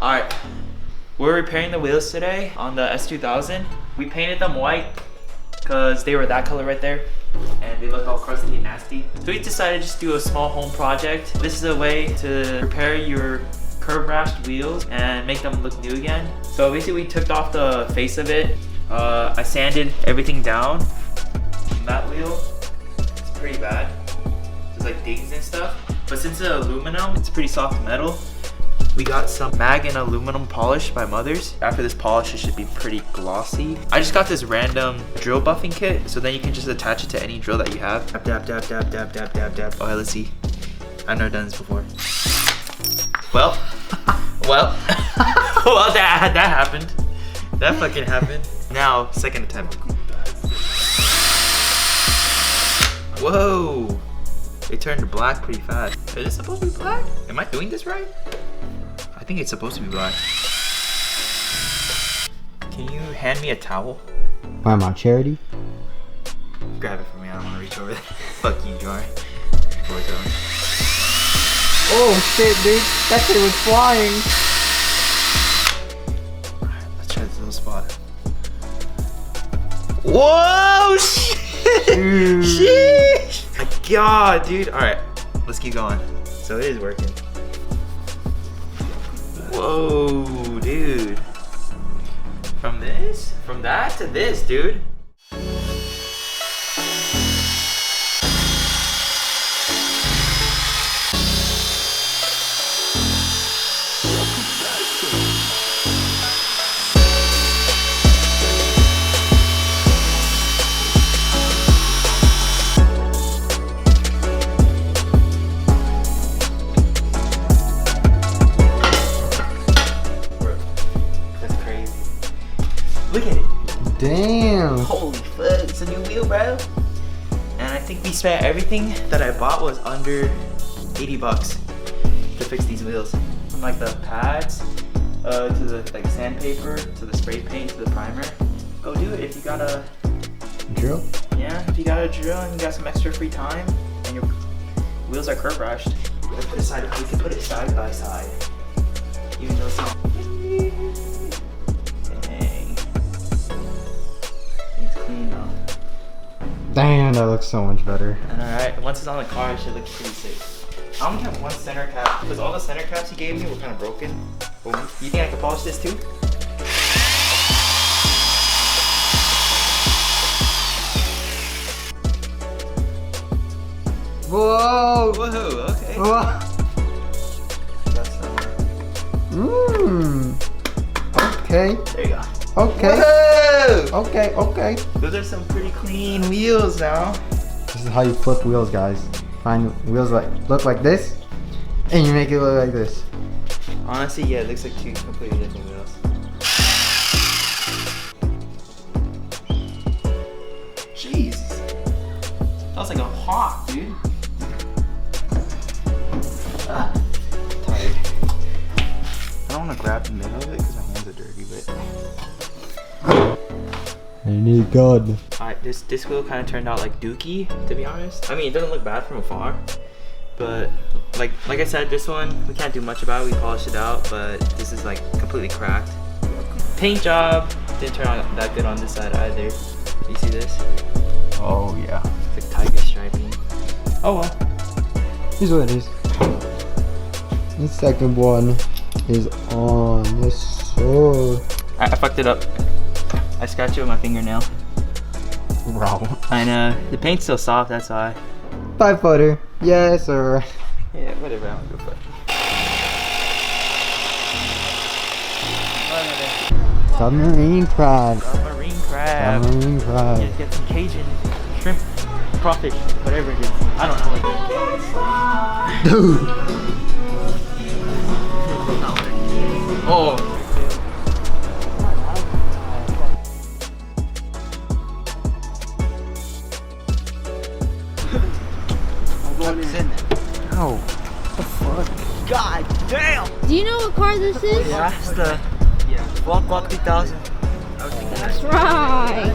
Alright, we're repairing the wheels today on the S2000. We painted them white because they were that color right there and they look all crusty and nasty. So we decided to just do a small home project. This is a way to repair your curb rashed wheels and make them look new again. So basically we took off the face of it. I sanded everything down. That wheel, it's pretty bad. There's like dings and stuff. But since it's aluminum, it's pretty soft metal. We got some mag and aluminum polish by Mother's. After this polish, it should be pretty glossy. I just got this random drill buffing kit, so then you can just attach it to any drill that you have. Dab, dab, dab, dab, dab, dab, dab, dab. Okay, let's see. I've never done this before. Well, well, that happened. That fucking happened. Now, second attempt. Whoa. It turned black pretty fast. Is it supposed to be black? Am I doing this right? I think it's supposed to be black. Can you hand me a towel? Why, my charity? Grab it for me, I don't want to reach over there. Fuck you, Jar. Oh shit, dude. That shit was flying. Alright, let's try this little spot. Whoa, shit! Sheesh! My god, dude. Alright, let's keep going. So it is working. Whoa, dude. From that to this, dude. Look at it. Damn. Holy fuck, it's a new wheel, bro. And I think we spent everything that I bought was under 80 bucks to fix these wheels. From like the pads, to the like sandpaper, to the spray paint, to the primer. Go do it if you got a drill. Yeah, if you got a drill and you got some extra free time and your wheels are curb rashed. We can put it side by side. Even though it's not. Damn, that looks so much better. And alright, once it's on the car, it should look pretty sick. I only have one center cap because all the center caps he gave me were kind of broken. You think I can polish this too? Whoa! Whoa, okay. Whoa. Okay. There you go. Okay. Whoa! Okay, okay. Those are some pretty clean wheels now. This is how you flip wheels, guys. Find wheels like look like this, and you make it look like this. Honestly, yeah, it looks like two completely different wheels. Jeez. That was like a hawk, dude. Tired. I don't want to grab the middle of it because my hands are dirty, but. I need God. Alright, this wheel kind of turned out like dookie, to be honest. I mean, it doesn't look bad from afar, but like I said, this one we can't do much about it. We polished it out, but this is like completely cracked. Paint job didn't turn out that good on this side either. You see this? Oh yeah. It's like tiger striping. Oh well. Here's what it is. The second one is on. Yes, sir. I fucked it up. I scratched it with my fingernail. Bro. I know. The paint's still soft, that's why. 5-footer. Yes, sir. Yeah, whatever. I don't give a fuck. Submarine crab. Submarine crab. Submarine crab. Get some Cajun shrimp, crawfish, whatever it is. I don't know what it is. Dude. Oh. Oh, what the fuck? God damn! Do you know what car this is? Yeah, it's the Walk 3000. That's right.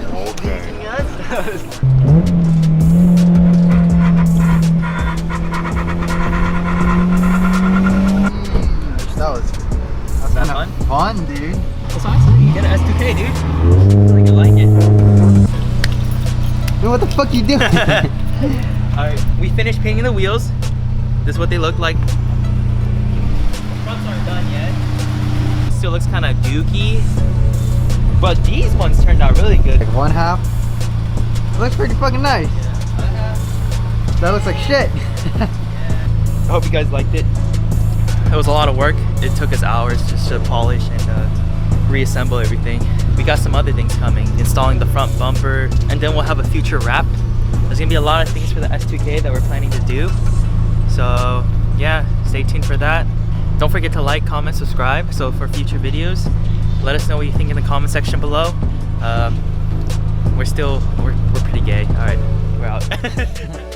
That was fun? Fun, dude. That's awesome. You get an S2K, dude. I feel like you like it. Dude, what the fuck you doing? Alright, we finished painting the wheels. This is what they look like. The fronts aren't done yet. Still looks kind of gooky. But these ones turned out really good. Like one half. It looks pretty fucking nice. That looks like shit. I hope you guys liked it. It was a lot of work. It took us hours just to polish and reassemble everything. We got some other things coming, installing the front bumper, and then we'll have a future wrap. There's gonna be a lot of things for the S2K that we're planning to do. So yeah, stay tuned for that. Don't forget to like, comment, subscribe. So for future videos, let us know what you think in the comment section below. We're pretty gay. All right, we're out.